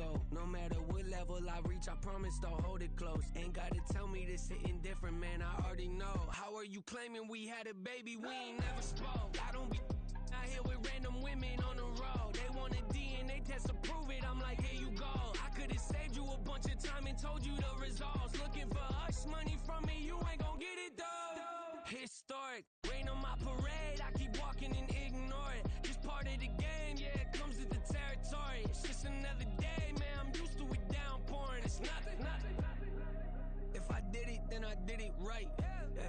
go. No matter what level I reach, I promise to hold it close. Ain't gotta tell me this hitting different, man, I already know. How are you claiming we had a baby? We ain't never spoke. I don't be out here with random women on the road. They want a DNA test to prove it. I'm like, here you go. I could've saved you a bunch of time and told you the results. Looking for hush money from me, you ain't gon' get it though. Historic, rain on my parade. I keep walking and ignore it. Just part of the game, yeah, it comes with the territory. It's just another day, man, I'm used to it downpouring. It's nothing. If I did it, then I did it right. Yeah.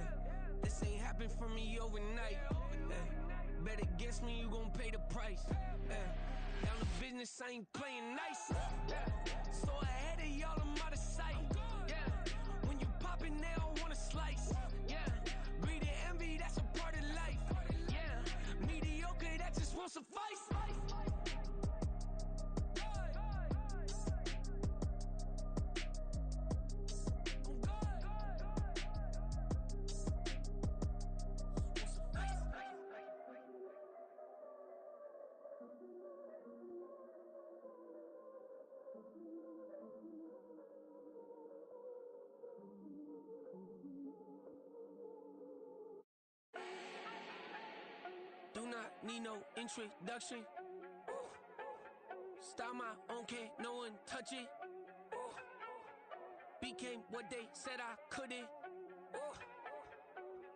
This ain't happened for me overnight. Yeah. Bet against me, you gon' pay the price. Yeah. Down the business, I ain't playing nice. Yeah. So ahead of y'all, I'm out of sight. Yeah. When you poppin', they don't wanna slice. Yeah. Greed and envy, that's a part of life. Yeah. Mediocre, that just won't suffice. Do not need no introduction. Ooh. Style my own, can't no one touch it. Ooh. Became what they said I couldn't. Ooh.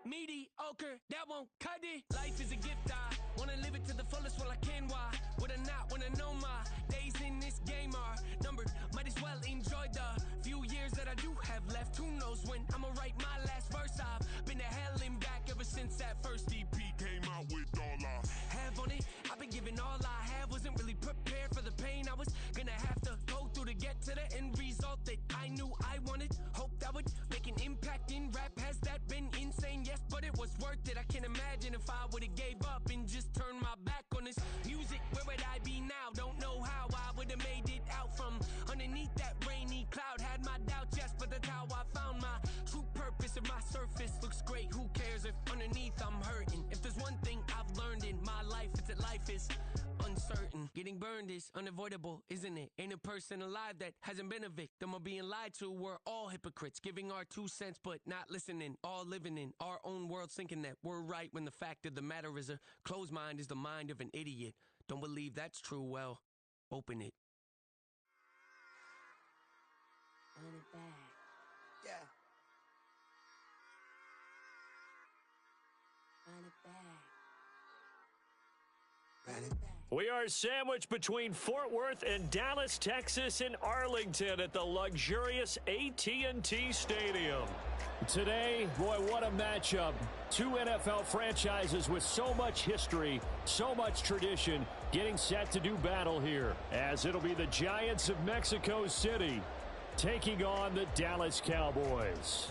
Mediocre, that won't cut it. Life is a gift, I wanna live it to the fullest while I can. Why would I not wanna know my days in this game are numbered? Might as well enjoy the few years that I do have left. Who knows when I'ma write my last verse? I've been to hell and back ever since that first EP came out with all I have on it. I've been giving all I have, wasn't really prepared for the pain I was gonna have to go through to get to the end result that I knew I wanted. Hope that would make an impact in rap. Has that been insane? Yes, but it was worth it. I can't imagine if I would've gave up and just turned my back on this music. Where would I be now? Don't know how I would've made it out from underneath that rainy cloud. Had my doubts, yes, but that's how I found my true purpose. If my surface looks great, who cares if underneath I'm hurting? If there's one thing I've learned in my life, it's that life is uncertain. Getting burned is unavoidable, isn't it? Ain't a person alive that hasn't been a victim of being lied to. We're all hypocrites, giving our 2 cents but not listening. All living in our own world, thinking that we're right when the fact of the matter is a closed mind is the mind of an idiot. Don't believe that's true? Well, open it. Run it back. Yeah. Run it back. We are sandwiched between Fort Worth and Dallas, Texas, and Arlington at the luxurious AT&T Stadium. Today, boy, what a matchup. Two NFL franchises with so much history, so much tradition, getting set to do battle here, as it'll be the Giants of Mexico City taking on the Dallas Cowboys.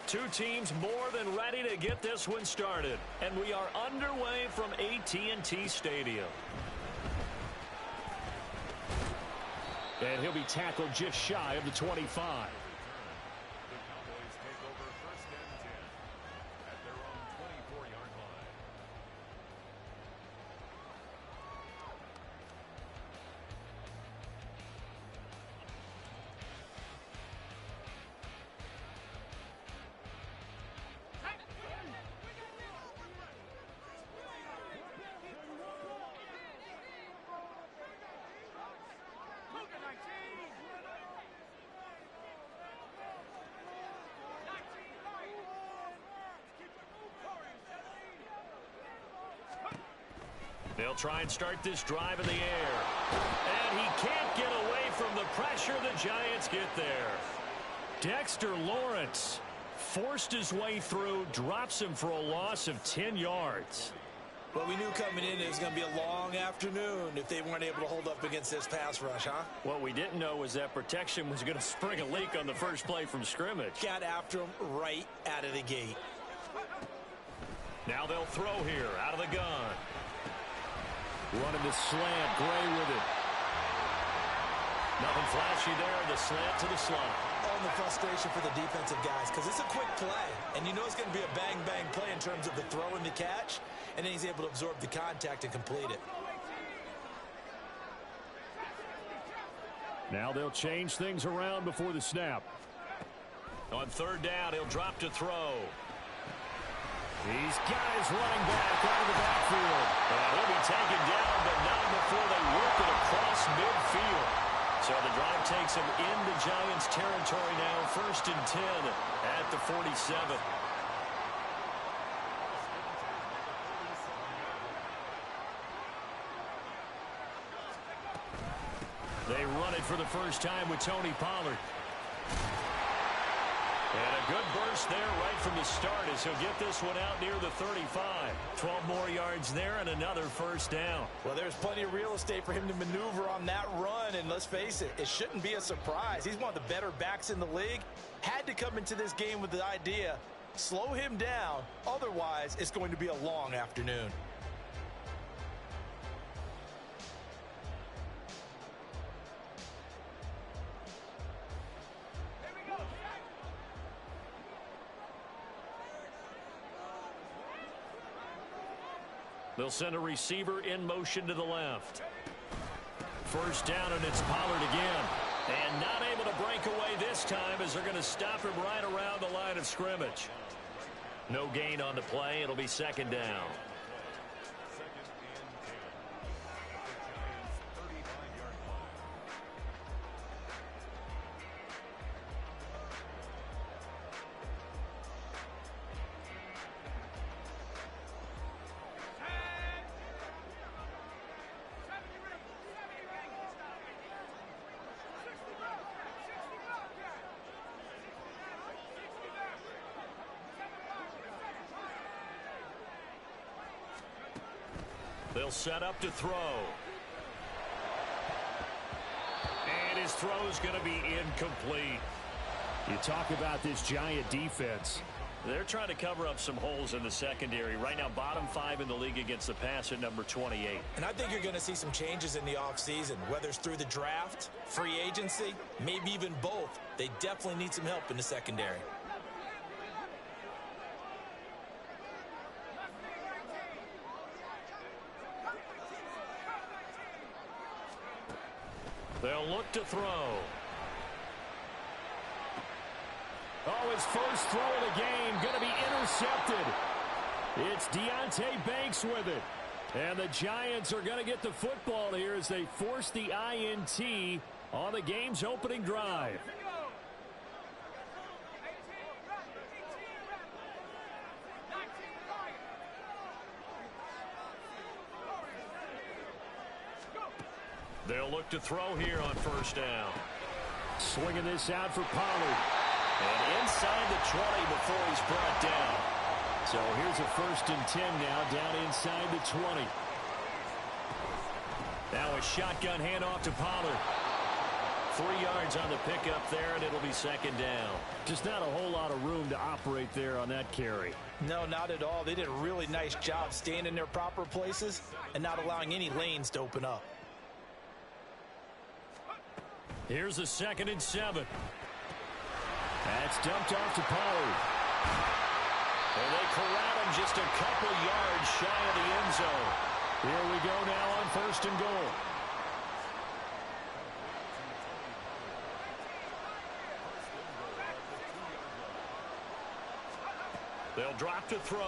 Two teams more than ready to get this one started. And we are underway from AT&T Stadium. And he'll be tackled just shy of the 25. The Cowboys take over 1st and 10 at their own 24-yard line. They'll try and start this drive in the air. And he can't get away from the pressure. The Giants get there. Dexter Lawrence forced his way through, drops him for a loss of 10 yards. Well, we knew coming in it was going to be a long afternoon if they weren't able to hold up against this pass rush, huh? What we didn't know was that protection was going to spring a leak on the first play from scrimmage. Got after him right out of the gate. Now they'll throw here out of the gun. Running the slant, Gray with it. Nothing flashy there, the slant to the slot. knowing the frustration for the defensive guys because it's a quick play, and you know it's going to be a bang-bang play in terms of the throw and the catch, and then he's able to absorb the contact and complete it. Now they'll change things around before the snap. On third down, he'll drop to throw. He's got his running back out of the backfield. And he'll be taken down, but not before they work it across midfield. So the drive takes him into Giants territory now, 1st and 10 at the 47. They run it for the first time with Tony Pollard. And a good burst there right from the start as he'll get this one out near the 35. 12 more yards there and another first down. Well, there's plenty of real estate for him to maneuver on that run, and let's face it, it shouldn't be a surprise. He's one of the better backs in the league. Had to come into this game with the idea, slow him down, otherwise it's going to be a long afternoon. They'll send a receiver in motion to the left. First down, and it's Pollard again. And not able to break away this time as they're going to stop him right around the line of scrimmage. No gain on the play. It'll be second down. They'll set up to throw. And his throw is going to be incomplete. You talk about this Giant defense. They're trying to cover up some holes in the secondary. Right now, bottom 5 in the league against the pass at number 28. And I think you're going to see some changes in the offseason, whether it's through the draft, free agency, maybe even both. They definitely need some help in the secondary. They'll look to throw. Oh, his first throw of the game going to be intercepted. It's Deonte Banks with it. And the Giants are going to get the football here as they force the INT on the game's opening drive. They'll look to throw here on first down. Swinging this out for Pollard. And inside the 20 before he's brought down. So here's a 1st and 10 now, down inside the 20. Now a shotgun handoff to Pollard. 3 yards on the pickup there, and it'll be second down. Just not a whole lot of room to operate there on that carry. No, not at all. They did a really nice job staying in their proper places and not allowing any lanes to open up. Here's a 2nd and 7. That's dumped off to Pollard. And they corral him just a couple yards shy of the end zone. Here we go now on 1st and goal. They'll drop to throw.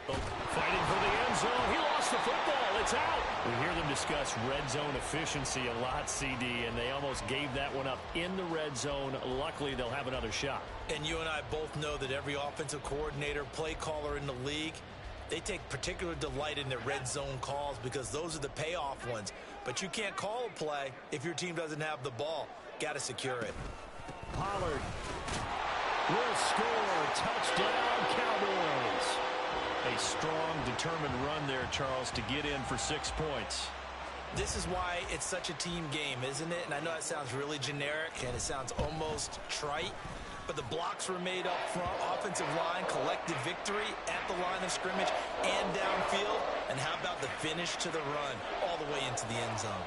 Fighting for the end zone. He lost the football. It's out. We hear them discuss red zone efficiency a lot, CD, and they almost gave that one up in the red zone. Luckily, they'll have another shot. And you and I both know that every offensive coordinator, play caller in the league, they take particular delight in their red zone calls because those are the payoff ones. But you can't call a play if your team doesn't have the ball. Got to secure it. Pollard will score. Touchdown, Cowboys. A strong, determined run there, Charles, to get in for 6 points. This is why it's such a team game, isn't it? And I know that sounds really generic and it sounds almost trite, but the blocks were made up front, offensive line, collective victory at the line of scrimmage and downfield. And how about the finish to the run all the way into the end zone?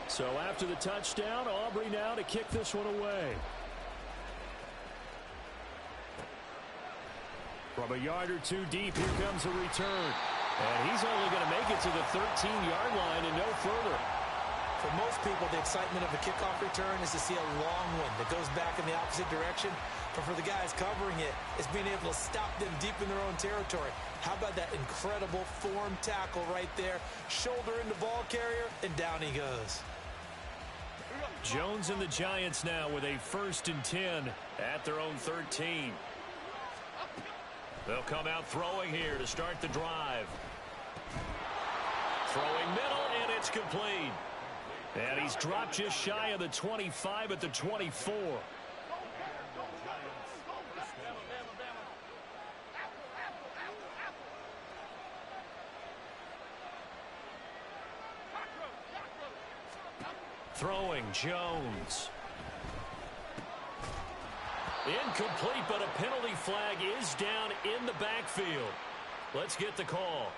So after the touchdown, Aubrey now to kick this one away. From a yard or two deep, here comes a return. And he's only going to make it to the 13-yard line and no further. For most people, the excitement of a kickoff return is to see a long one that goes back in the opposite direction. But for the guys covering it, it's being able to stop them deep in their own territory. How about that incredible form tackle right there? Shoulder into ball carrier, and down he goes. Jones and the Giants now with a 1st and 10 at their own 13. They'll come out throwing here to start the drive. Throwing middle, and it's complete. And he's dropped just shy of the 25 at the 24. Throwing Jones. Incomplete, but a penalty flag is down in the backfield. Let's get the call.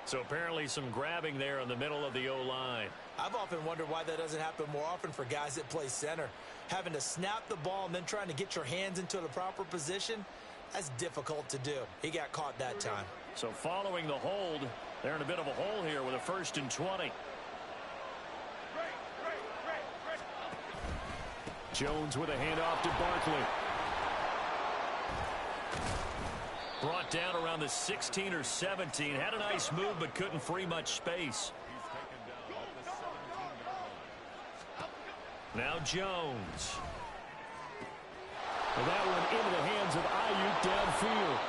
So apparently some grabbing there in the middle of the O-line. I've often wondered why that doesn't happen more often for guys that play center. Having to snap the ball and then trying to get your hands into the proper position, that's difficult to do. He got caught that time. So following the hold, they're in a bit of a hole here with a 1st and 20. Jones with a handoff to Barkley. Brought down around the 16 or 17. Had a nice move, but couldn't free much space. Now Jones. Well, that one into the hands of Ayuk downfield.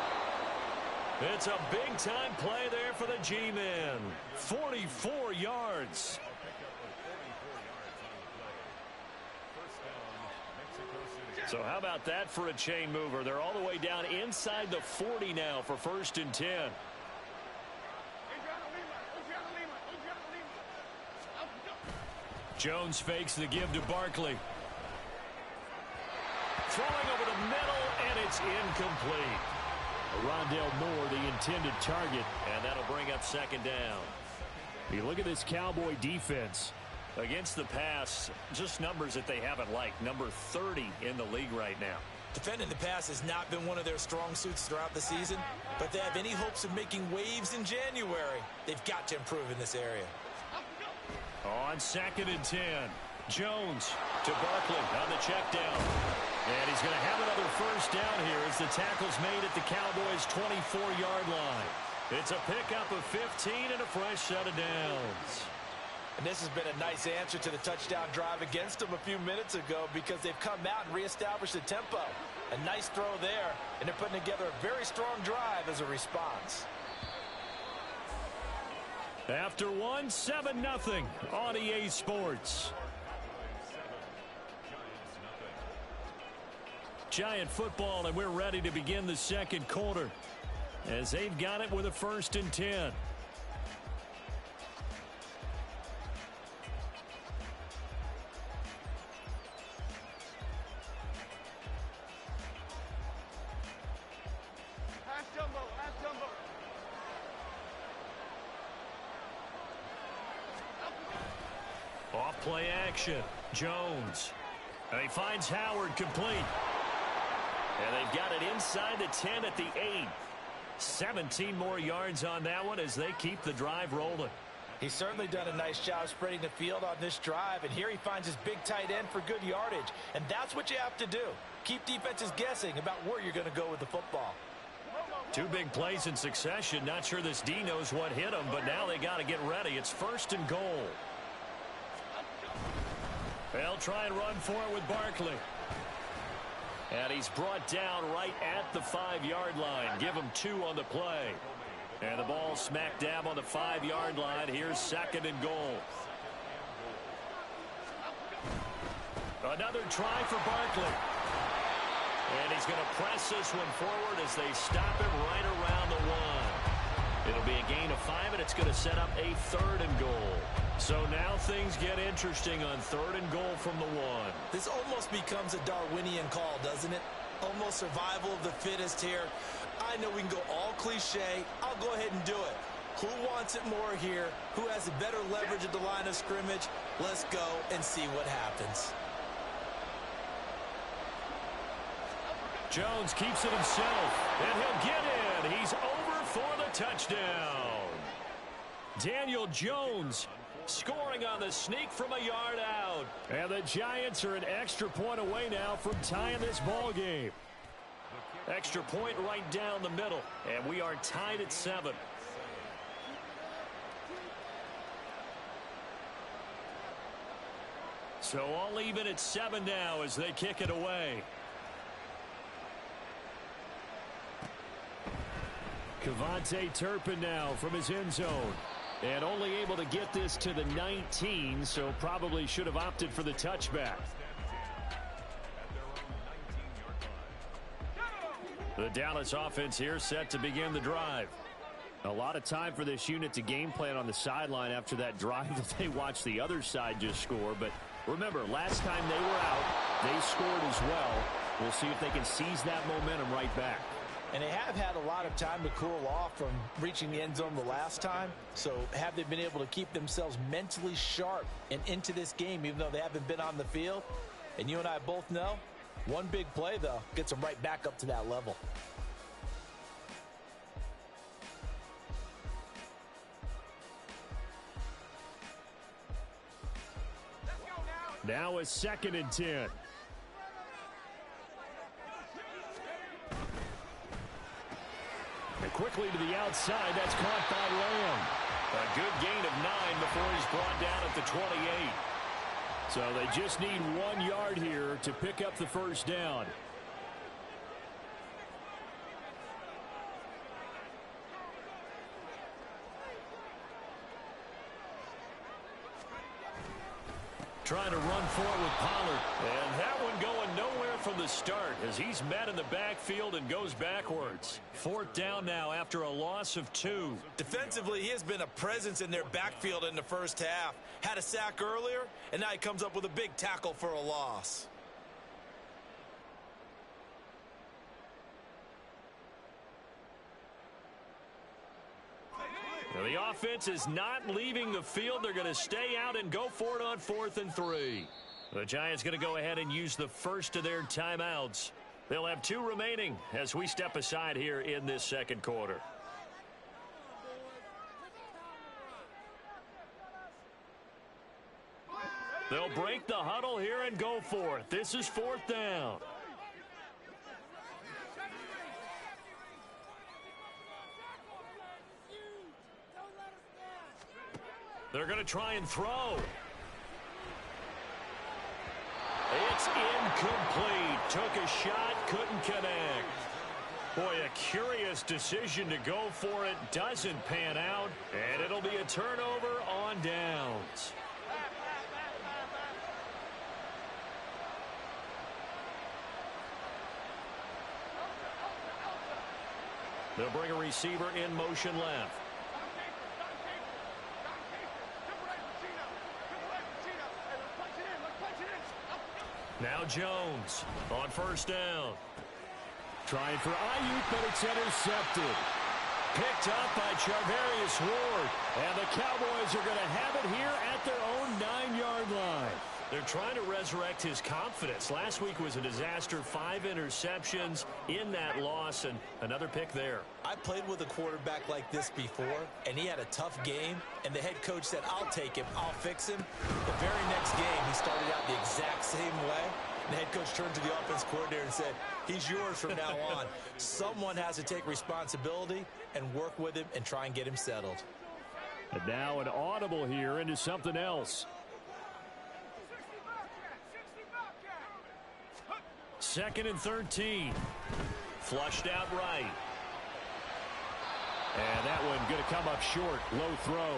It's a big-time play there for the G-men. 44 yards. So how about that for a chain mover? They're all the way down inside the 40 now for 1st and 10. Jones fakes the give to Barkley. Throwing over the middle, and it's incomplete. Rondale Moore, the intended target, and that'll bring up 2nd down. You look at this Cowboy defense. Against the pass, just numbers that they haven't liked. Number 30 in the league right now. Defending the pass has not been one of their strong suits throughout the season, but they have any hopes of making waves in January, they've got to improve in this area. On 2nd and 10, Jones to Barkley on the check down. And he's going to have another 1st down here as the tackle's made at the Cowboys' 24-yard line. It's a pickup of 15 and a fresh set of downs. And this has been a nice answer to the touchdown drive against them a few minutes ago because they've come out and reestablished the tempo. A nice throw there, and they're putting together a very strong drive as a response. After one, 7-0 on EA Sports. Giant football, and we're ready to begin the 2nd quarter as they've got it with a 1st and 10. Off play action. Jones. And he finds Howard complete. And they've got it inside the 10 at the 8. 17 more yards on that one as they keep the drive rolling. He's certainly done a nice job spreading the field on this drive, and here he finds his big tight end for good yardage. And that's what you have to do. Keep defenses guessing about where you're going to go with the football. 2 big plays in succession. Not sure this D knows what hit him, but now they got to get ready. It's 1st and goal. They'll try and run for it with Barkley. And he's brought down right at the 5-yard line. Give him 2 on the play. And the ball smack dab on the 5-yard line. Here's 2nd and goal. Another try for Barkley. And he's going to press this one forward as they stop him right around the 1. It'll be a gain of 5, and it's going to set up a 3rd and goal. So now things get interesting on 3rd and goal from the 1. This almost becomes a Darwinian call, doesn't it? Almost survival of the fittest here. I know we can go all cliche. I'll go ahead and do it. Who wants it more here? Who has a better leverage at the line of scrimmage? Let's go and see what happens. Jones keeps it himself, and he'll get in. He's over for the touchdown. Daniel Jones scoring on the sneak from a yard out. And the Giants are an extra point away now from tying this ball game. Extra point right down the middle, and we are tied at 7. So all even at 7 now as they kick it away. Kevontae Turpin now from his end zone. And only able to get this to the 19, so probably should have opted for the touchback. The Dallas offense here set to begin the drive. A lot of time for this unit to game plan on the sideline after that drive that they watched the other side just score. But remember, last time they were out, they scored as well. We'll see if they can seize that momentum right back. And they have had a lot of time to cool off from reaching the end zone the last time. So have they been able to keep themselves mentally sharp and into this game, even though they haven't been on the field? And you and I both know, one big play, though, gets them right back up to that level. Now a 2nd and 10. And quickly to the outside, that's caught by Lamb. A good gain of 9 before he's brought down at the 28. So they just need 1 yard here to pick up the first down. Trying to run forward with Pollard. And that one going nowhere from the start as he's met in the backfield and goes backwards. 4th down now after a loss of 2. Defensively, he has been a presence in their backfield in the first half. Had a sack earlier, and now he comes up with a big tackle for a loss. Now the offense is not leaving the field. They're going to stay out and go for it on 4th and 3. The Giants going to go ahead and use the first of their timeouts. They'll have 2 remaining as we step aside here in this second quarter. They'll break the huddle here and go for it. This is 4th down. They're going to try and throw. It's incomplete. Took a shot, couldn't connect. Boy, a curious decision to go for it. Doesn't pan out, and it'll be a turnover on downs. They'll bring a receiver in motion left. Now Jones on 1st down. Trying for Ayuk, but it's intercepted. Picked up by Charvarius Ward. And the Cowboys are going to have it here at their own 9-yard line. They're trying to resurrect his confidence. Last week was a disaster. 5 interceptions in that loss, and another pick there. I played with a quarterback like this before, and he had a tough game, and the head coach said, I'll take him, I'll fix him. The very next game, he started out the exact same way. The head coach turned to the offense coordinator and said, he's yours from now on. Someone has to take responsibility and work with him and try and get him settled. And now an audible here into something else. 2nd and 13. Flushed out right. And that one going to come up short. Low throw.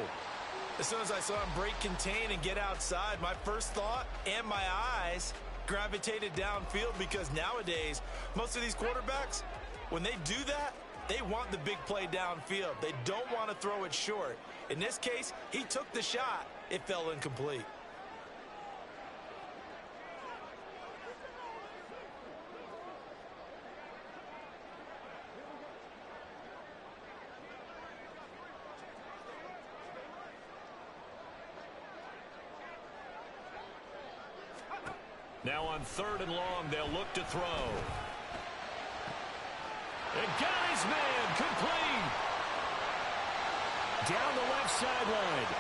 As soon as I saw him break contain and get outside, my first thought and my eyes gravitated downfield, because nowadays, most of these quarterbacks, when they do that, they want the big play downfield. They don't want to throw it short. In this case, he took the shot. It fell incomplete. Now on 3rd and long, they'll look to throw. And got his man, complete. Down the left sideline.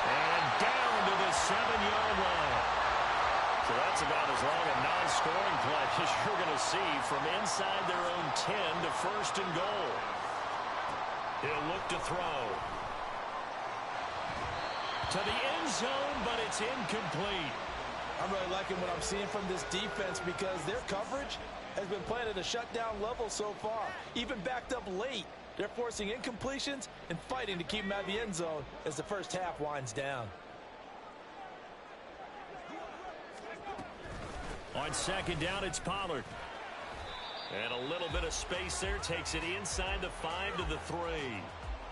And down to the 7-yard line. So that's about as long a non-scoring play as you're going to see from inside their own 10 to 1st and goal. He'll look to throw. To the end zone, but it's incomplete. I'm really liking what I'm seeing from this defense because their coverage has been playing at a shutdown level so far. Even backed up late, they're forcing incompletions and fighting to keep them out of the end zone as the first half winds down. On 2nd down, it's Pollard. And a little bit of space there, takes it inside the 5 to the 3.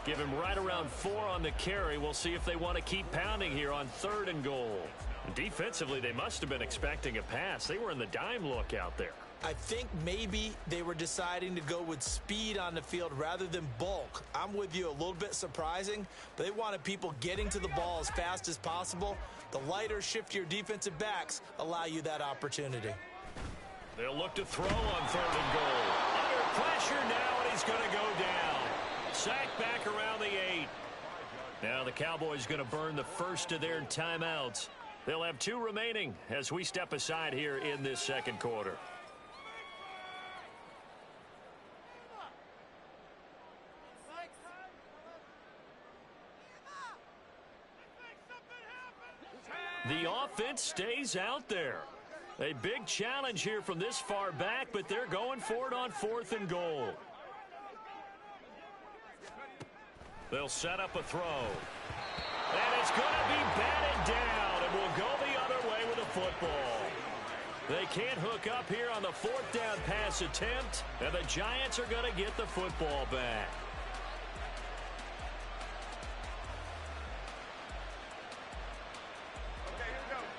Give him right around 4 on the carry. We'll see if they want to keep pounding here on 3rd and goal. Defensively, they must have been expecting a pass. They were in the dime look out there. I think maybe they were deciding to go with speed on the field rather than bulk. I'm with you, a little bit surprising, but they wanted people getting to the ball as fast as possible. The lighter, shiftier defensive backs allow you that opportunity. They'll look to throw on 3rd and goal. Under pressure now, and he's going to go down. Sacked back around the 8. Now the Cowboys going to burn the first of their timeouts. They'll have 2 remaining as we step aside here in this 2nd quarter. The offense stays out there. A big challenge here from this far back, but they're going for it on 4th and goal. They'll set up a throw. And it's going to be batted down, and will go the other way with a football. They can't hook up here on the 4th down pass attempt, and the Giants are going to get the football back.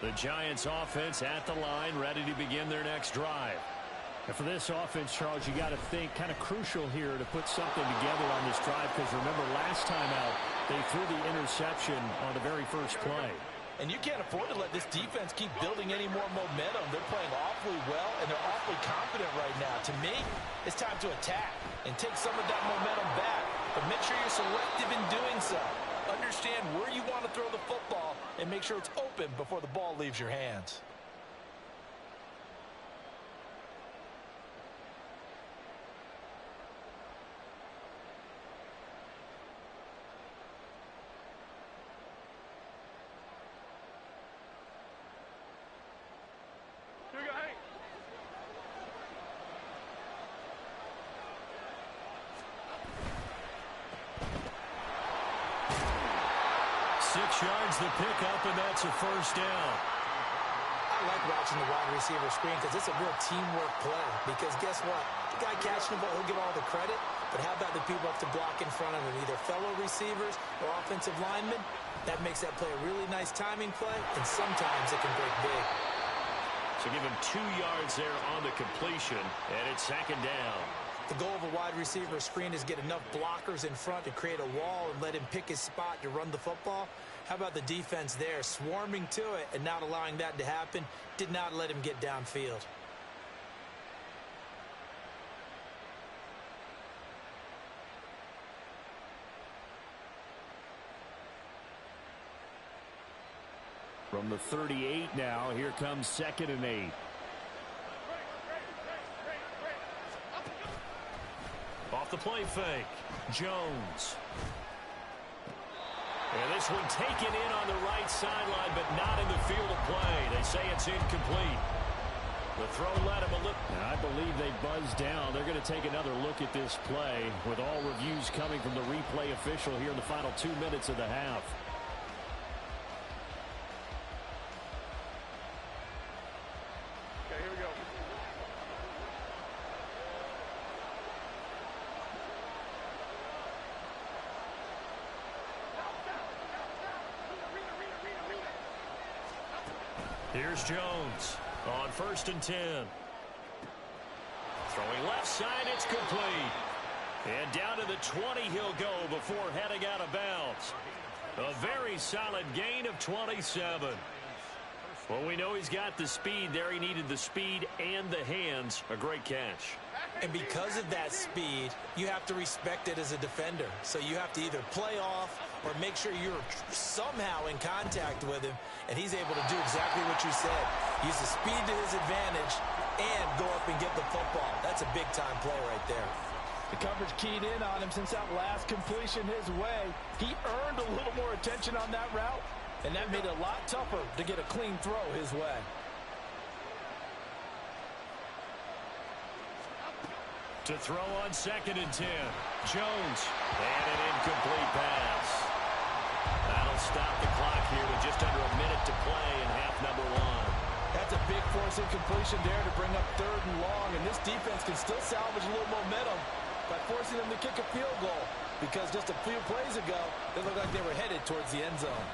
The Giants offense at the line, ready to begin their next drive. And for this offense, Charles, you got to think kind of crucial here to put something together on this drive, because remember last time out, they threw the interception on the very first play. And you can't afford to let this defense keep building any more momentum. They're playing awfully well, and they're awfully confident right now. To me, it's time to attack and take some of that momentum back, but make sure you're selective in doing so. Understand where you want to throw the football and make sure it's open before the ball leaves your hands. Yards the pickup, and that's a first down. I like watching the wide receiver screen because it's a real teamwork play. Because guess what? The guy catching the ball, he'll get all the credit. But how about the people up to block in front of him, either fellow receivers or offensive linemen? That makes that play a really nice timing play, and sometimes it can break big. So give him 2 yards there on the completion, and it's 2nd down. The goal of a wide receiver screen is get enough blockers in front to create a wall and let him pick his spot to run the football. How about the defense there, swarming to it and not allowing that to happen? Did not let him get downfield. From the 38 now, here comes 2nd and 8. Off the play fake, Jones. And this one taken in on the right sideline, but not in the field of play. They say it's incomplete. The throw let him a look. I believe they buzzed down. They're going to take another look at this play with all reviews coming from the replay official here in the final 2 minutes of the half. Okay, here we go. Here's Jones on 1st and 10. Throwing left side, it's complete. And down to the 20 he'll go before heading out of bounds. A very solid gain of 27. Well, we know he's got the speed there. He needed the speed and the hands. A great catch. And because of that speed, you have to respect it as a defender. So you have to either play off or make sure you're somehow in contact with him, and he's able to do exactly what you said. Use the speed to his advantage and go up and get the football. That's a big-time play right there. The coverage keyed in on him since that last completion his way. He earned a little more attention on that route, and that made it a lot tougher to get a clean throw his way. To throw on 2nd and 10. Jones. And an incomplete pass. That'll stop the clock here with just under a minute to play in half number 1. That's a big force incompletion there to bring up 3rd and long, and this defense can still salvage a little momentum by forcing them to kick a field goal, because just a few plays ago, they looked like they were headed towards the end zone.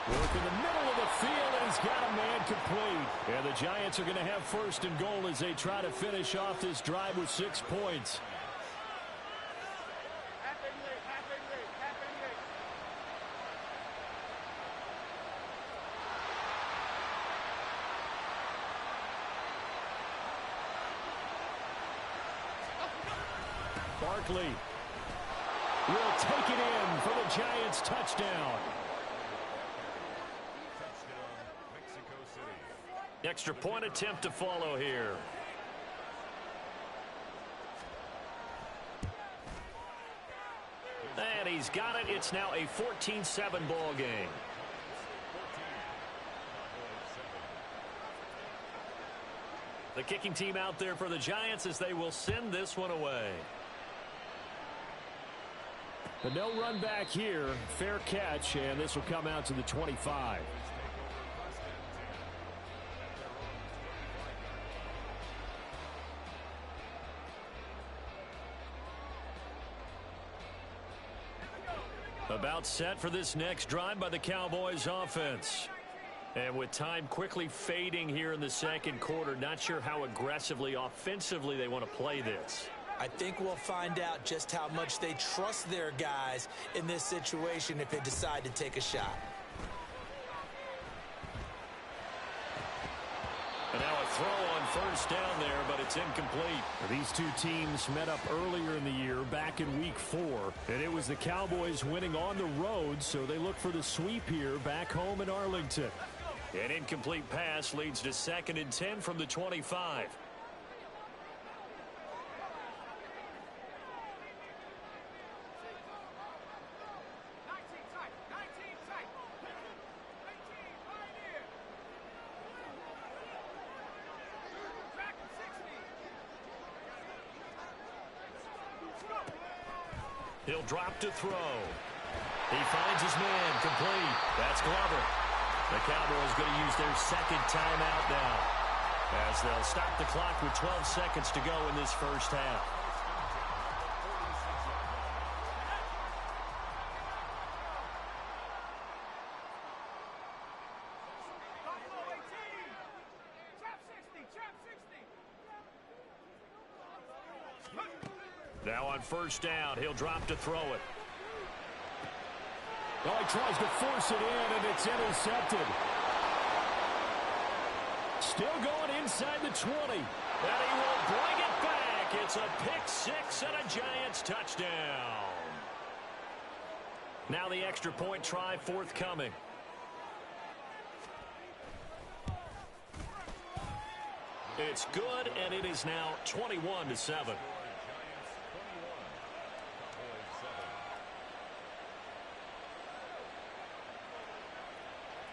Work in the middle of the field, and he's got a man complete. And the Giants are going to have 1st and goal as they try to finish off this drive with 6 points. Barkley will take it in for the Giants touchdown. Mexico City. Extra point attempt to follow here. And he's got it. It's now a 14-7 ball game. The kicking team out there for the Giants as they will send this one away. But no run back here. Fair catch, and this will come out to the 25. About set for this next drive by the Cowboys offense. And with time quickly fading here in the 2nd quarter, not sure how aggressively, offensively they want to play this. I think we'll find out just how much they trust their guys in this situation if they decide to take a shot. And now a throw on 1st down there, but it's incomplete. These two teams met up earlier in the year, back in Week 4, and it was the Cowboys winning on the road, so they look for the sweep here back home in Arlington. An incomplete pass leads to 2nd and 10 from the 25. He'll drop to throw. He finds his man complete. That's Glover. The Cowboys going to use their 2nd timeout now, as they'll stop the clock with 12 seconds to go in this 1st half. Now on 1st down, he'll drop to throw it. Well, he tries to force it in, and it's intercepted. Still going inside the 20. And he will bring it back. It's a pick-6 and a Giants touchdown. Now the extra point try forthcoming. It's good, and it is now 21-7.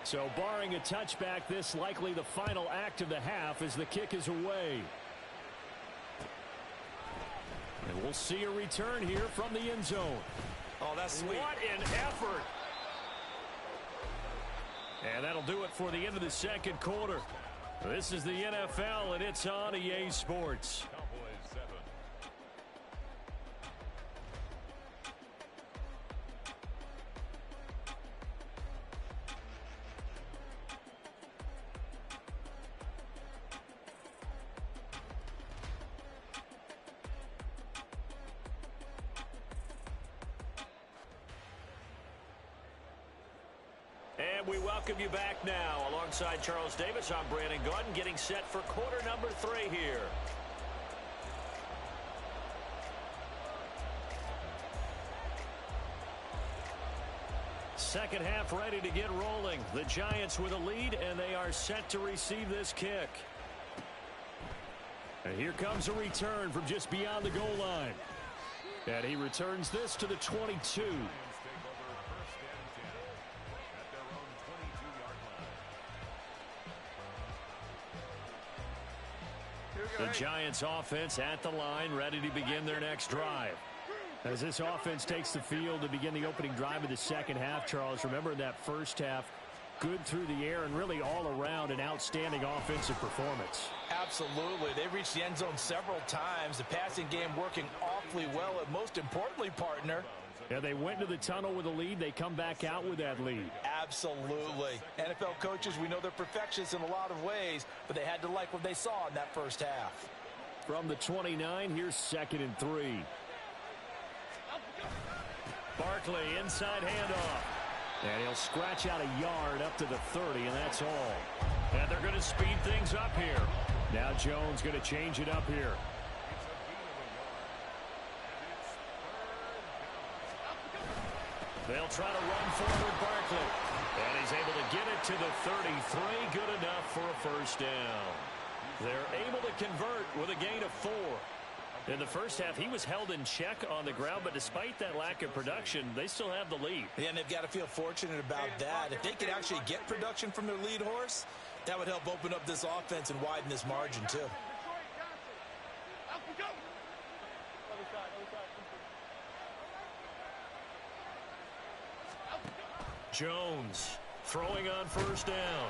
So barring a touchback, this likely the final act of the half as the kick is away. And we'll see a return here from the end zone. Oh, that's sweet. What an effort. And that'll do it for the end of the 2nd quarter. This is the NFL, and it's on EA Sports. Cowboys 7. And we welcome you back now. Alongside Charles Davis, I'm Brandon Gaudin, getting set for quarter number 3 here. Second half ready to get rolling. The Giants with a lead, and they are set to receive this kick. And here comes a return from just beyond the goal line. And he returns this to the 22. The Giants offense at the line, ready to begin their next drive. As this offense takes the field to begin the opening drive of the second half, Charles, remember that first half, good through the air and really all around an outstanding offensive performance. Absolutely. They reached the end zone several times. The passing game working awfully well, and most importantly, partner, yeah, they went to the tunnel with a lead. They come back out with that lead. Absolutely. NFL coaches, we know they're perfectionists in a lot of ways, but they had to like what they saw in that first half. From the 29, here's 2nd and 3. Barkley, inside handoff. And he'll scratch out a yard up to the 30, and that's all. And they're going to speed things up here. Now Jones going to change it up here. They'll try to run forward Barkley. And he's able to get it to the 33. Good enough for a first down. They're able to convert with a gain of 4. In the first half, he was held in check on the ground, but despite that lack of production, they still have the lead. Yeah, and they've got to feel fortunate about that. If they could actually get production from their lead horse, that would help open up this offense and widen this margin, too. Jones throwing on first down.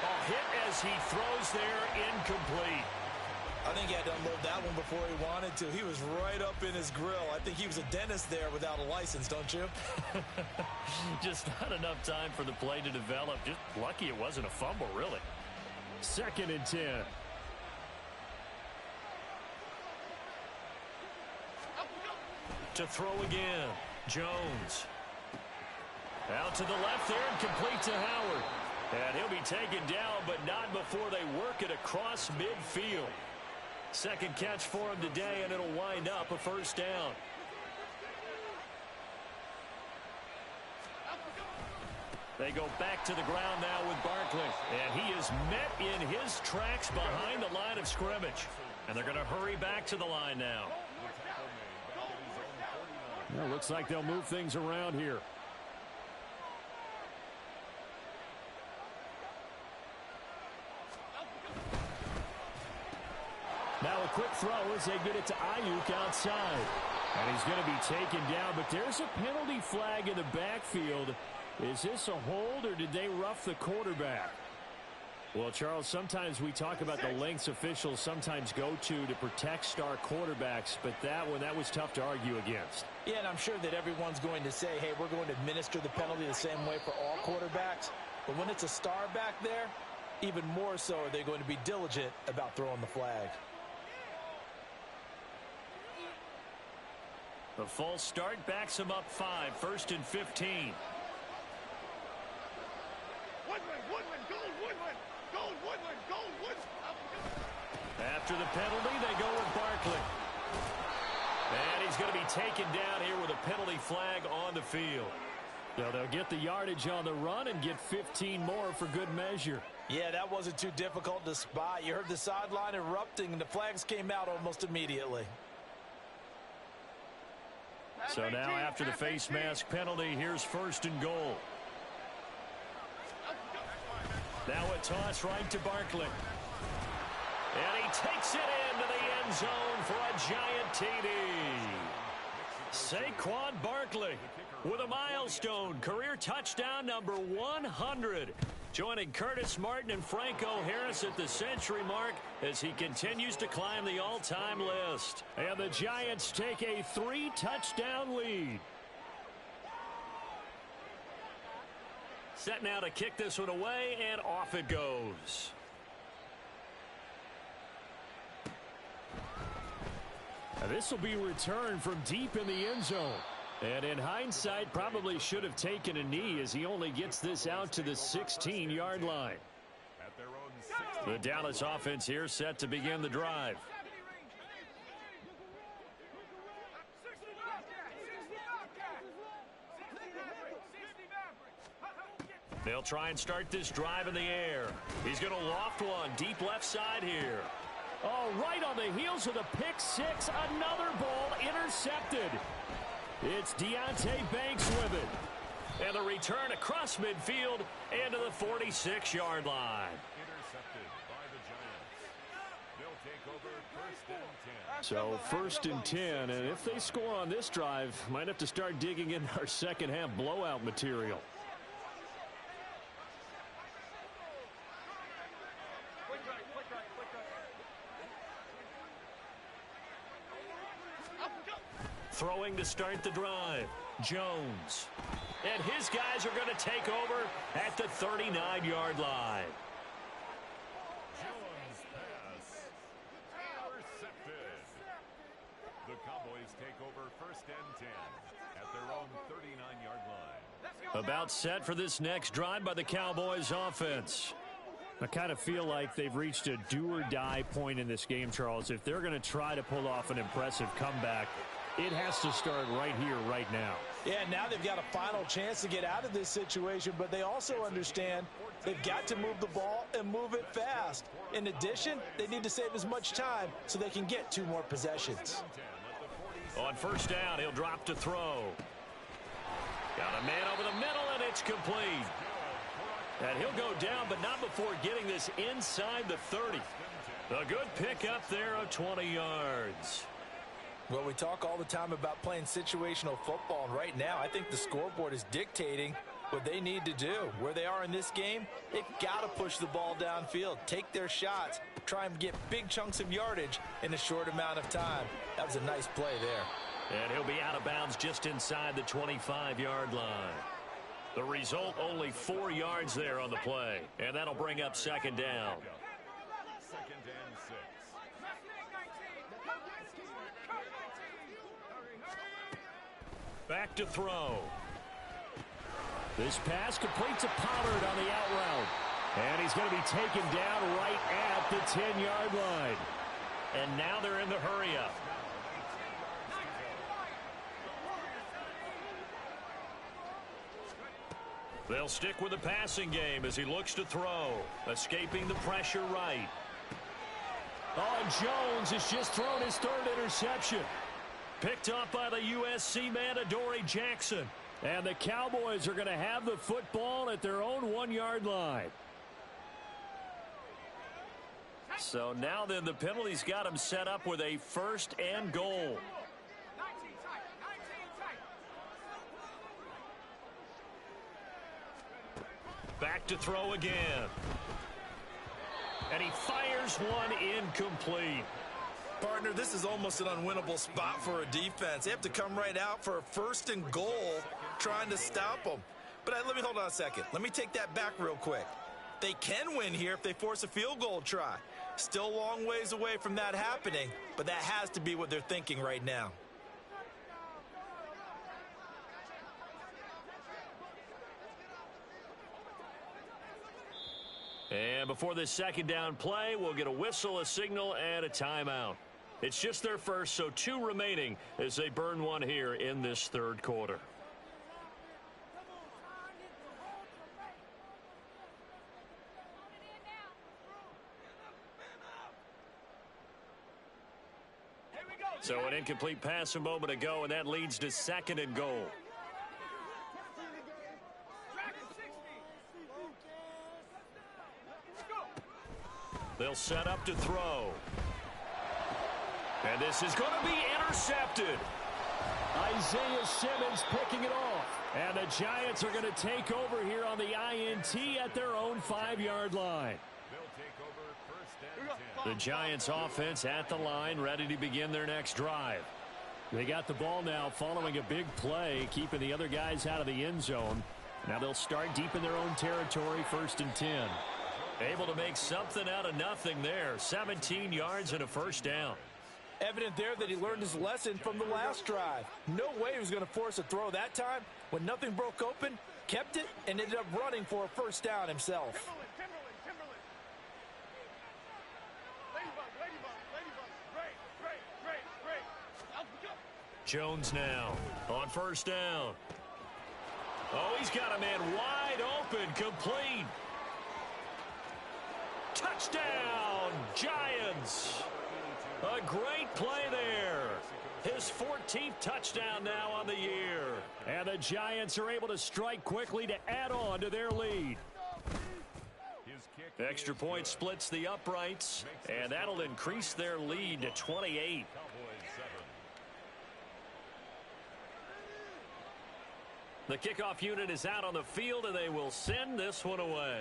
A hit as he throws there, incomplete. I think he had to unload that one before he wanted to. He was right up in his grill. I think he was a dentist there without a license, don't you? Just not enough time for the play to develop. Just lucky it wasn't a fumble, really. 2nd and 10. To throw again. Jones. Out to the left there and complete to Howard. And he'll be taken down, but not before they work it across midfield. Second catch for him today, and it'll wind up a first down. They go back to the ground now with Barkley. And he is met in his tracks behind the line of scrimmage. And they're going to hurry back to the line now. Well, looks like they'll move things around here. Now a quick throw as they get it to Ayuk outside. And he's going to be taken down, but there's a penalty flag in the backfield. Is this a hold, or did they rough the quarterback? Well, Charles, sometimes we talk about the lengths officials sometimes go to protect star quarterbacks, but that was tough to argue against. Yeah, and I'm sure that everyone's going to say, hey, we're going to administer the penalty the same way for all quarterbacks. But when it's a star back there, even more so are they going to be diligent about throwing the flag. The false start backs him up 5, 1st and 15. After the penalty, they go with Barkley. And he's going to be taken down here with a penalty flag on the field. So they'll get the yardage on the run and get 15 more for good measure. Yeah, that wasn't too difficult to spot. You heard the sideline erupting, and the flags came out almost immediately. So now after the face mask penalty, here's 1st and goal. Now a toss right to Barkley. And he takes it into the end zone for a giant TD. Saquon Barkley with a milestone career touchdown number 100. Joining Curtis Martin and Franco Harris at the century mark as he continues to climb the all-time list. And the Giants take a 3-touchdown lead. Set now to kick this one away, and off it goes. Now this will be returned from deep in the end zone. And in hindsight, probably should have taken a knee as he only gets this out to the 16-yard line. At their own 16. The Dallas offense here set to begin the drive. They'll try and start this drive in the air. He's going to loft one deep left side here. Oh, right on the heels of the pick six. Another ball intercepted. It's Deonte Banks with it. And the return across midfield into the 46-yard line. Intercepted by the Giants. They'll take over first and 10. So first and 10, and if they score on this drive, might have to start digging in our second half blowout material. Throwing to start the drive, Jones. And his guys are going to take over at the 39-yard line. Jones pass. Intercepted. The Cowboys take over first and 10 at their own 39-yard line. About set for this next drive by the Cowboys offense. I kind of feel like they've reached a do-or-die point in this game, Charles. If they're going to try to pull off an impressive comeback, it has to start right here, right now. Yeah, now they've got a final chance to get out of this situation, but they also understand they've got to move the ball and move it fast. In addition, they need to save as much time so they can get 2 more possessions. On first down, he'll drop to throw. Got a man over the middle, and it's complete. And he'll go down, but not before getting this inside the 30. A good pickup there of 20 yards. Well, we talk all the time about playing situational football, and right now I think the scoreboard is dictating what they need to do. Where they are in this game, they've got to push the ball downfield, take their shots, try and get big chunks of yardage in a short amount of time. That was a nice play there. And he'll be out of bounds just inside the 25-yard line. The result, only 4 yards there on the play, and that'll bring up second down. Second and 6. Back to throw. This pass completes a Pollard on the out route. And he's going to be taken down right at the 10-yard line. And now they're in the hurry-up. They'll stick with the passing game as he looks to throw. Escaping the pressure right. Oh, and Jones has just thrown his 3rd interception. Picked up by the USC man, Adoree Jackson. And the Cowboys are going to have the football at their own 1-yard line. So now then the penalty's got him set up with a first and goal. Back to throw again. And he fires one incomplete. Partner, this is almost an unwinnable spot for a defense. They have to come right out for a first and goal trying to stop them. But let me hold on a second. Let me take that back real quick. They can win here if they force a field goal try. Still a long ways away from that happening, but that has to be what they're thinking right now. And before this second down play, we'll get a whistle, a signal, and a timeout. It's just their first, so 2 remaining as they burn one here in this 3rd quarter. So an incomplete pass a moment ago, and that leads to 2nd and goal. They'll set up to throw. And this is going to be intercepted. Isaiah Simmons picking it off. And the Giants are going to take over here on the INT at their own 5-yard line. They'll take over first and 10. The Giants offense at the line, ready to begin their next drive. They got the ball now following a big play, keeping the other guys out of the end zone. Now they'll start deep in their own territory, 1st and 10. Able to make something out of nothing there. 17 yards and a first down. Evident there that he learned his lesson from the last drive. No way he was going to force a throw that time. When nothing broke open, kept it, and ended up running for a first down himself. Jones now on first down. Oh, he's got a man wide open, complete. Touchdown, Giants. A great play there. His 14th touchdown now on the year. And the Giants are able to strike quickly to add on to their lead. Extra point splits the uprights, and that'll increase their lead to 28. The kickoff unit is out on the field, and they will send this one away.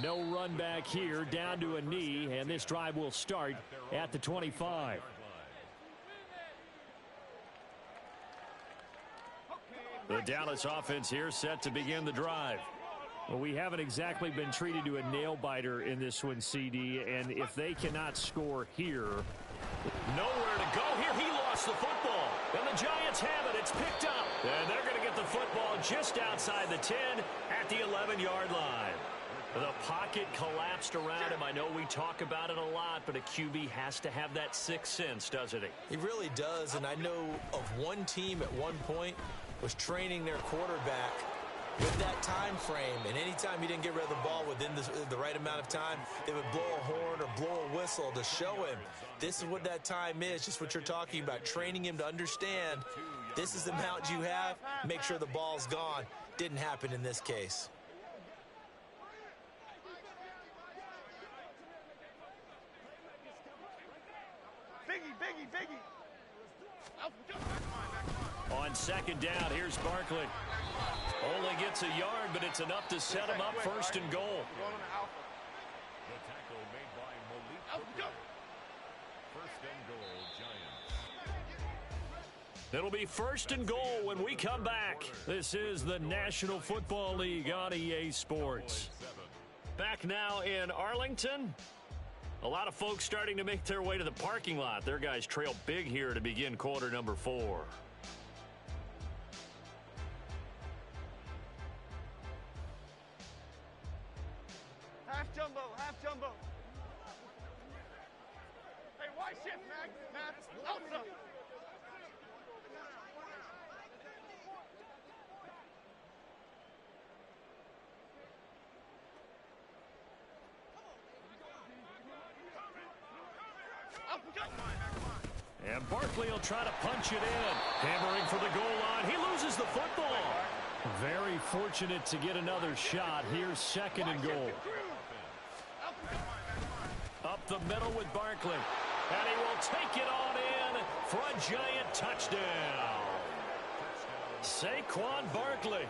No run back here, down to a knee, and this drive will start at the 25. The Dallas offense here set to begin the drive. Well, we haven't exactly been treated to a nail-biter in this one, CD, and if they cannot score here... Nowhere to go here. He lost the football. And the Giants have it. It's picked up. And they're going to get the football just outside the 10 at the 11-yard line. The pocket collapsed around him. I know we talk about it a lot, but a QB has to have that sixth sense, doesn't he? He really does, and I know of one team at one point was training their quarterback with that time frame, and anytime he didn't get rid of the ball within the right amount of time, they would blow a horn or blow a whistle to show him this is what that time is, just what you're talking about, training him to understand this is the amount you have, make sure the ball's gone. Didn't happen in this case. Biggie. On second down, here's Barkley. Only gets a yard, but it's enough to set him up first and goal. The tackle made by Malik. First and goal, Giants. It'll be first and goal when we come back. This is the National Football League on EA Sports. Back now in Arlington. A lot of folks starting to make their way to the parking lot. Their guys trail big here to begin quarter number 4. Half jumbo. Hey, why shift, Matt? Outside. And Barkley will try to punch it in. Hammering for the goal line. He loses the football. Very fortunate to get another shot. Here's second and goal. Up the middle with Barkley. And he will take it on in for a Giant touchdown. Saquon Barkley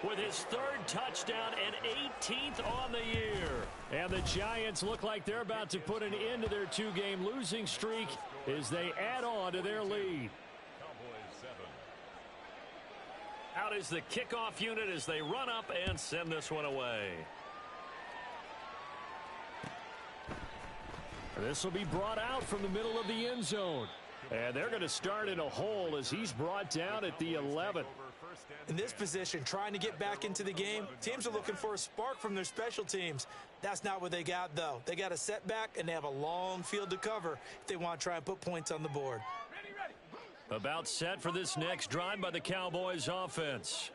with his third touchdown and 18th on the year. And the Giants look like they're about to put an end to their 2-game losing streak as they add on to their lead. Cowboys 7. Out is the kickoff unit as they run up and send this one away. This will be brought out from the middle of the end zone. And they're going to start in a hole as he's brought down at the 11. In this position, trying to get back into the game, teams are looking for a spark from their special teams. That's not what they got, though. They got a setback, and they have a long field to cover if they want to try and put points on the board. About set for this next drive by the Cowboys offense.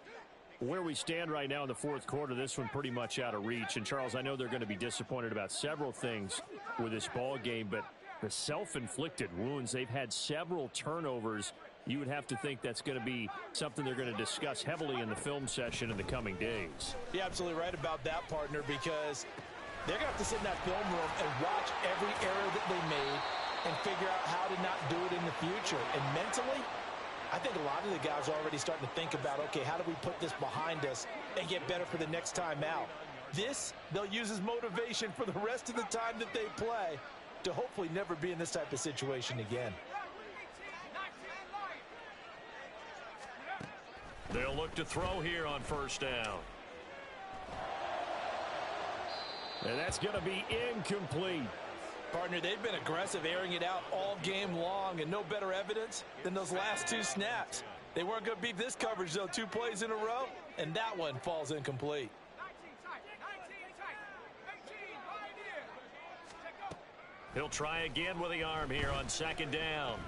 Where we stand right now in the fourth quarter, this one pretty much out of reach. And, Charles, I know they're going to be disappointed about several things with this ball game, but the self-inflicted wounds, they've had several turnovers. You would have to think that's going to be something they're going to discuss heavily in the film session in the coming days. You're absolutely right about that, partner, because they're going to have to sit in that film room and watch every error that they made and figure out how to not do it in the future. And mentally, I think a lot of the guys are already starting to think about, okay, how do we put this behind us and get better for the next time out? This, they'll use as motivation for the rest of the time that they play to hopefully never be in this type of situation again. They'll look to throw here on first down. And that's going to be incomplete. Partner, they've been aggressive, airing it out all game long, and no better evidence than those last two snaps. They weren't going to beat this coverage, though, 2 plays in a row, and that one falls incomplete. He'll try again with the arm here on 2nd down.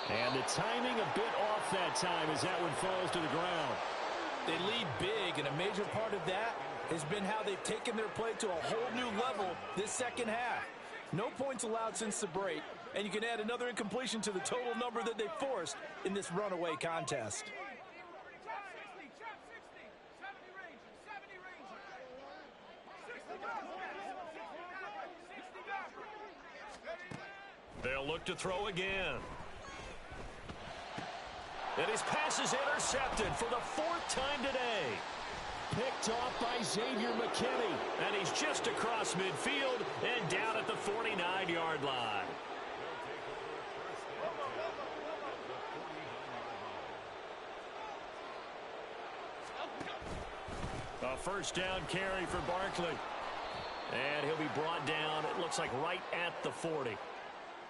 And the timing a bit off that time as that one falls to the ground. They lead big, and a major part of that has been how they've taken their play to a whole new level this second half. No points allowed since the break, and you can add another incompletion to the total number that they forced in this runaway contest. They'll look to throw again. And his pass is intercepted for the 4th time today. Picked off by Xavier McKinney. And he's just across midfield and down at the 49-yard line. A 1st down carry for Barkley. And he'll be brought down, it looks like right at the 40.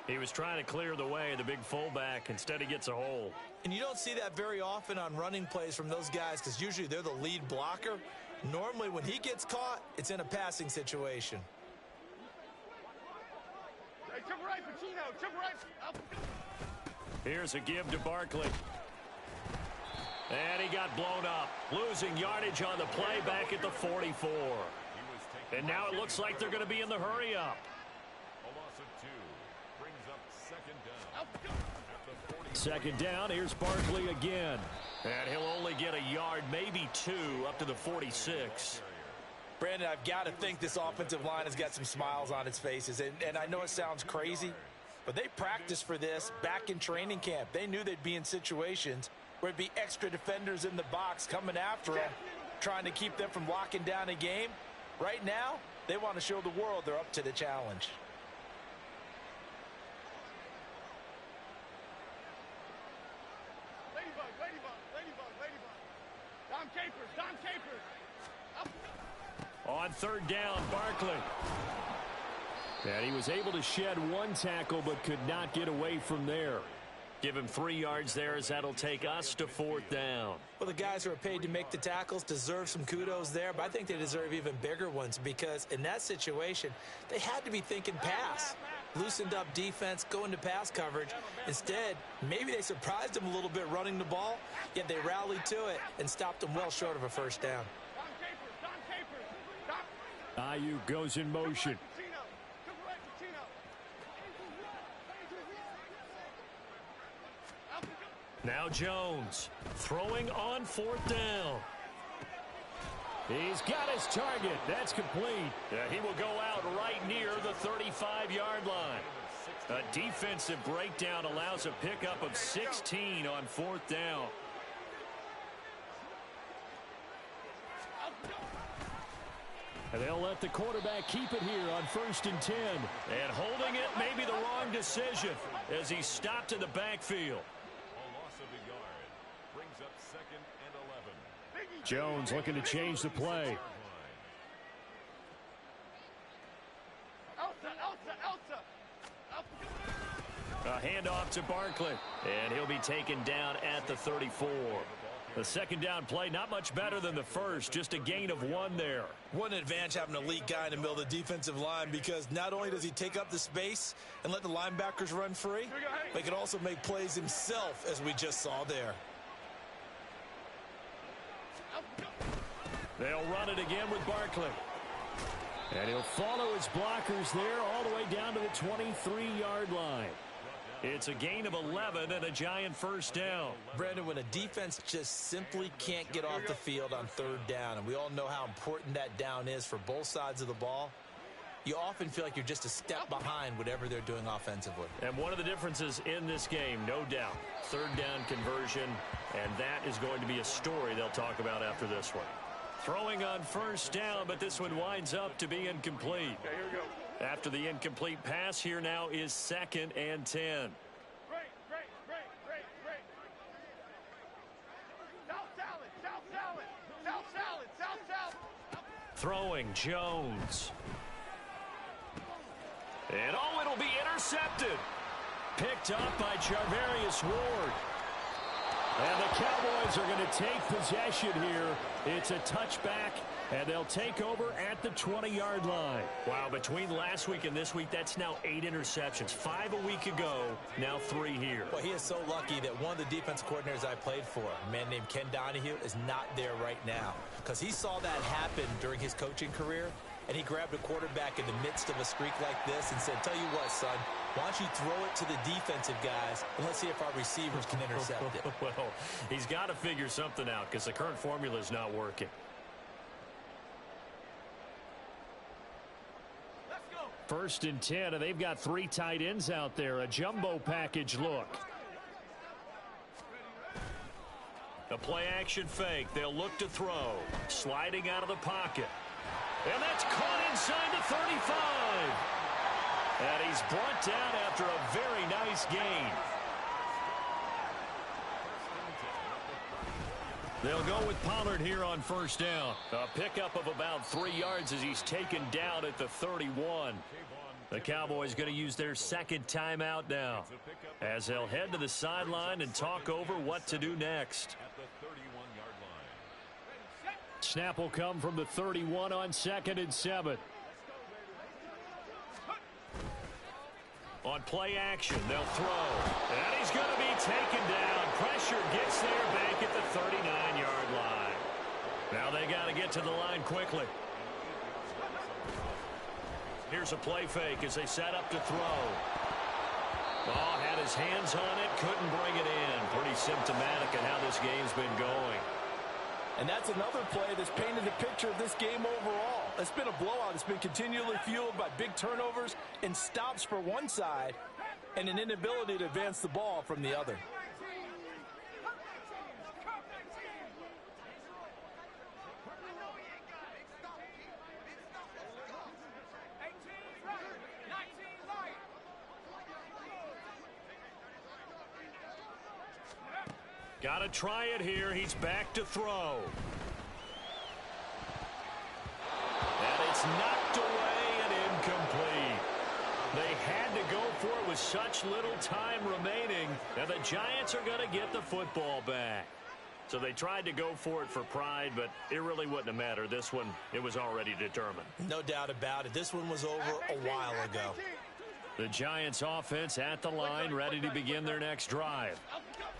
He was trying to clear the way, the big fullback. Instead, he gets a hole. And you don't see that very often on running plays from those guys because usually they're the lead blocker. Normally, when he gets caught, it's in a passing situation. Hey, to the right, Pacino, to the right. Up. Here's a give to Barkley. And he got blown up, losing yardage on the play back at the 44. And now it looks like they're going to be in the hurry-up. A loss of 2 brings up 2nd down. At the 2nd down, here's Barkley again. And he'll only get a yard, maybe 2, up to the 46. Brandon, I've got to think this offensive line has got some smiles on its faces. And I know it sounds crazy, but they practiced for this back in training camp. They knew they'd be in situations where it'd be extra defenders in the box coming after them, trying to keep them from locking down a game. Right now, they want to show the world they're up to the challenge. Ladybug, ladybug, ladybug, ladybug. Dom Capers, Dom Capers. Up. On 3rd down, Barkley. And he was able to shed 1 tackle but could not get away from there. Give him 3 yards there as that'll take us to 4th down. Well, the guys who are paid to make the tackles deserve some kudos there, but I think they deserve even bigger ones because in that situation, they had to be thinking pass. Loosened up defense, going to pass coverage. Instead, maybe they surprised them a little bit running the ball, yet they rallied to it and stopped them well short of a 1st down. Dom Capers, Dom Capers. Dom. Ayuk goes in motion. Pacino, to the right, Pacino. Up. Now Jones throwing on 4th down. He's got his target. That's complete. Yeah, he will go out right near the 35-yard line. A defensive breakdown allows a pickup of 16 on 4th down. And they'll let the quarterback keep it here on 1st and 10. And holding it may be the wrong decision as he stopped in the backfield. A loss of a yard brings up 2nd and 11. Jones looking to change the play. Elsa, Elsa, Elsa. Up. A handoff to Barkley. And he'll be taken down at the 34. The 2nd down play, not much better than the first, just a gain of 1 there. What an advantage having an elite guy in the middle of the defensive line because not only does he take up the space and let the linebackers run free, but he can also make plays himself, as we just saw there. They'll run it again with Barkley. And he'll follow his blockers there all the way down to the 23-yard line. It's a gain of 11 and a giant 1st down. Brandon, when a defense just simply can't get off the field on 3rd down, and we all know how important that down is for both sides of the ball, you often feel like you're just a step behind whatever they're doing offensively. And one of the differences in this game, no doubt, 3rd down conversion, and that is going to be a story they'll talk about after this one. Throwing on 1st down, but this one winds up to be incomplete. Okay, here we go. After the incomplete pass, here now is 2nd and 10. Great, great, great, great, great. South salad, south salad, south salad, south salad. Throwing Jones. And it'll be intercepted. Picked up by Charvarius Ward. And the Cowboys are going to take possession here. It's a touchback, and they'll take over at the 20-yard line. Wow, between last week and this week, that's now 8 interceptions. 5 a week ago, now 3 here. Well, he is so lucky that one of the defense coordinators I played for, a man named Ken Donahue, is not there right now, because he saw that happen during his coaching career, and he grabbed a quarterback in the midst of a streak like this and said, tell you what, son, why don't you throw it to the defensive guys, and let's see if our receivers can intercept it. Well, he's got to figure something out because the current formula is not working. First and 10, and they've got 3 tight ends out there. A jumbo package look. A play-action fake. They'll look to throw. Sliding out of the pocket. And that's caught inside the 35. And he's brought down after a very nice gain. They'll go with Pollard here on first down. A pickup of about 3 yards as he's taken down at the 31. The Cowboys going to use their second timeout now as they'll head to the sideline and talk over what to do next. Snap will come from the 31 on 2nd and 7. On play action, they'll throw. And he's going to be taken down. Pressure gets there back at the 39-yard line. Now they got to get to the line quickly. Here's a play fake as they set up to throw. Oh, had his hands on it, couldn't bring it in. Pretty symptomatic of how this game's been going. And that's another play that's painted a picture of this game overall. It's been a blowout. It's been continually fueled by big turnovers and stops for one side and an inability to advance the ball from the other. Got to try it here. He's back to throw. And it's knocked away and incomplete. They had to go for it with such little time remaining. Now the Giants are going to get the football back. So they tried to go for it for pride, but it really wouldn't have mattered. This one, it was already determined. No doubt about it. This one was over a while ago. The Giants offense at the line, ready to begin their next drive.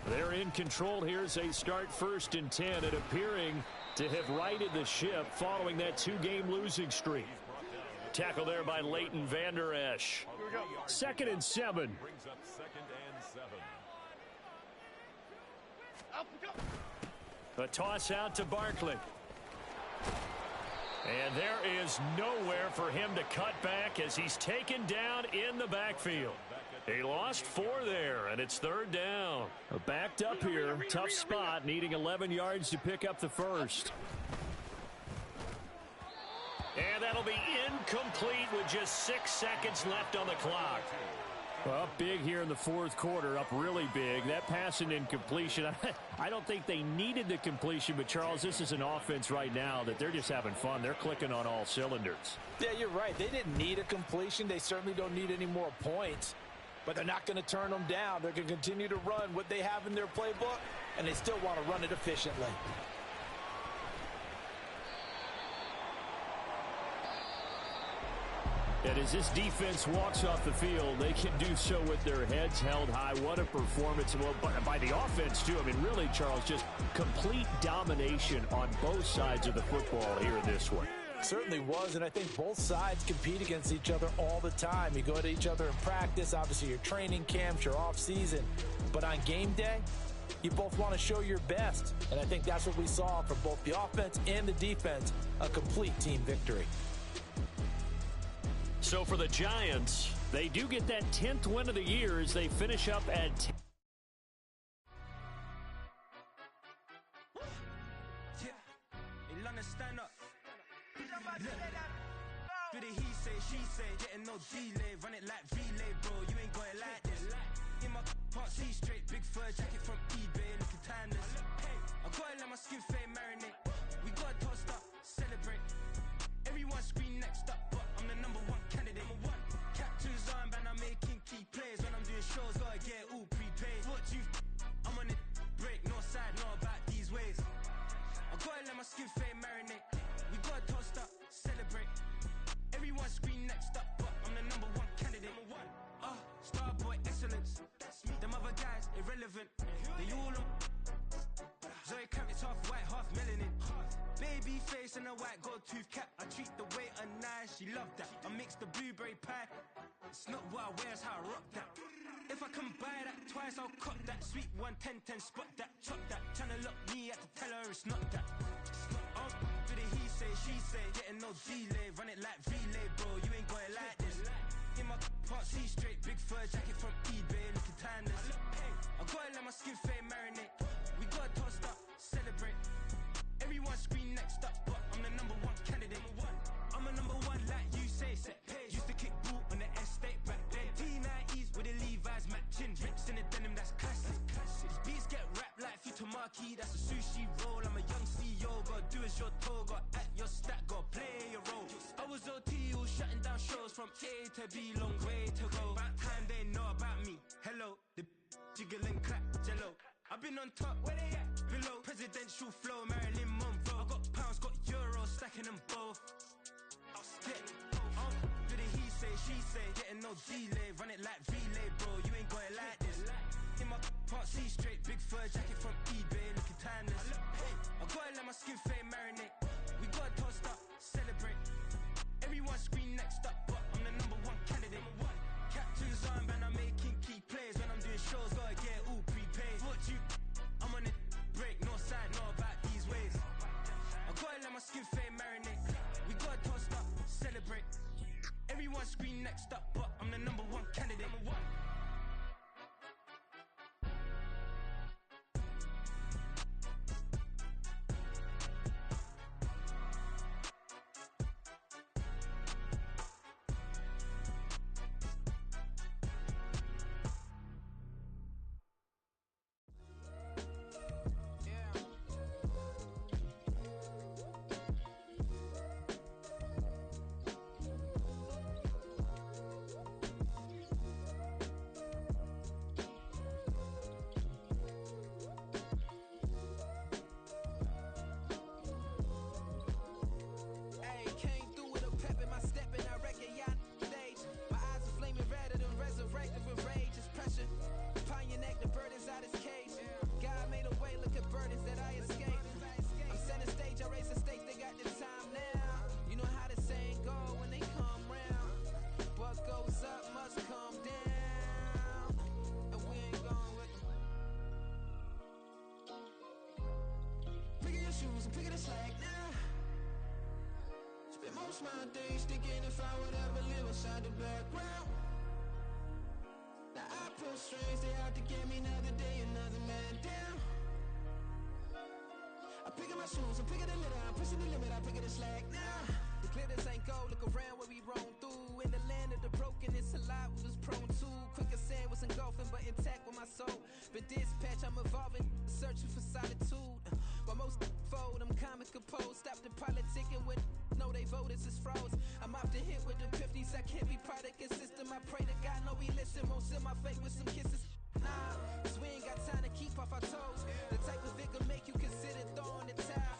They're in control here as they start 1st and 10 and appearing to have righted the ship following that 2-game losing streak. Tackle there by Leighton Vander Esch. 2nd and 7. Brings up 2nd and 7. A toss out to Barkley. And there is nowhere for him to cut back as he's taken down in the backfield. He lost 4 there, and it's 3rd down. Backed up here, tough spot, needing 11 yards to pick up the first. And that'll be incomplete with just 6 seconds left on the clock. Well, up big here in the 4th quarter, up really big. That pass and incompletion, I don't think they needed the completion, but Charles, this is an offense right now that they're just having fun. They're clicking on all cylinders. Yeah, you're right. They didn't need a completion. They certainly don't need any more points, but they're not going to turn them down. They're going to continue to run what they have in their playbook, and they still want to run it efficiently. And as this defense walks off the field, they can do so with their heads held high. What a performance. Well, by the offense, too. I mean, really, Charles, just complete domination on both sides of the football here in this one. Certainly was, and I think both sides compete against each other all the time. You go to each other in practice, obviously your training camps, your off-season. But on game day, you both want to show your best. And I think that's what we saw from both the offense and the defense, a complete team victory. So for the Giants, they do get that 10th win of the year as they finish up at 10. Do the he say, she say, getting no delay, run it like relay, bro, you ain't got it like this. In my part, see straight, big fur jacket from eBay, looking timeless. I gotta let my skin fade marinate, we gotta toast up, celebrate. irrelevant. They all on Zoe Kravitz, half white, half melanin. Baby face and a white gold tooth cap. I treat the waiter nice, she love that. I mix the blueberry pie. It's not what I wear, it's how I rock that. If I can buy that twice, I'll cut that. Sweet 110, spot that, chop that. Tryna lock me, I have to tell her it's not that. Do the he say, she say, getting no delay. Run it like relay, bro, you ain't got it like this. In my part C straight, big fur jacket from eBay, looking timeless. I gotta let my skin fade marinate. We gotta toast up, celebrate. Everyone scream next up, but I'm the number one candidate. I'm a number one like you say, set page. Used to kick boot on the estate back then. T90s with the Levi's matching. Rips in the denim, that's classic. These beats get wrapped like Futamaki, that's a sushi roll. I'm a young CEO, gotta do as you're told. Gotta act your stat, gotta play your role. I was OT, all shutting down shows from A to B, long way to go. About time they know about me. Hello, the jiggle and clap, jello. I've been on top, where they at? Below, presidential flow, Marilyn Monroe. I got pounds, got euros, stacking them both. Do the he say, she say, getting no delay. Run it like relay, bro, you ain't got it like this. In my part C straight, big fur jacket from eBay, looking timeless. I gotta let my skin fade marinate. We gotta toast up, celebrate. Everyone scream next up, but I'm the number one candidate. Captain's armband, I'm making key plays. When I'm doing shows, gotta get all prepaid. What you? I'm on it, break, no side, know about these ways. I gotta let my skin fade marinate. We gotta toast up, celebrate. Everyone scream next up, but I'm the number one candidate. Most my days thinking if I would ever live inside the background. Now I pull strings, they out to get me another day, another man down. I'm picking my shoes, I'm picking the litter, I'm pushing the limit, I'm picking the slack now. The glitters ain't gold, look around where we roam through. In the land of the broken, it's a lot we was prone to. Quicker sand was engulfing, but intact with my soul. Been dispatched, I'm evolving, searching for solitude. While most fold, I'm comic composed. Stop the politicking with know they voters is froze. I'm often hit with the 50s, I can't be product and system. I pray to God, know we listen. Won't send my fate with some kisses. Nah, cause we ain't got time to keep off our toes. The type of victim make you consider throwing the towel.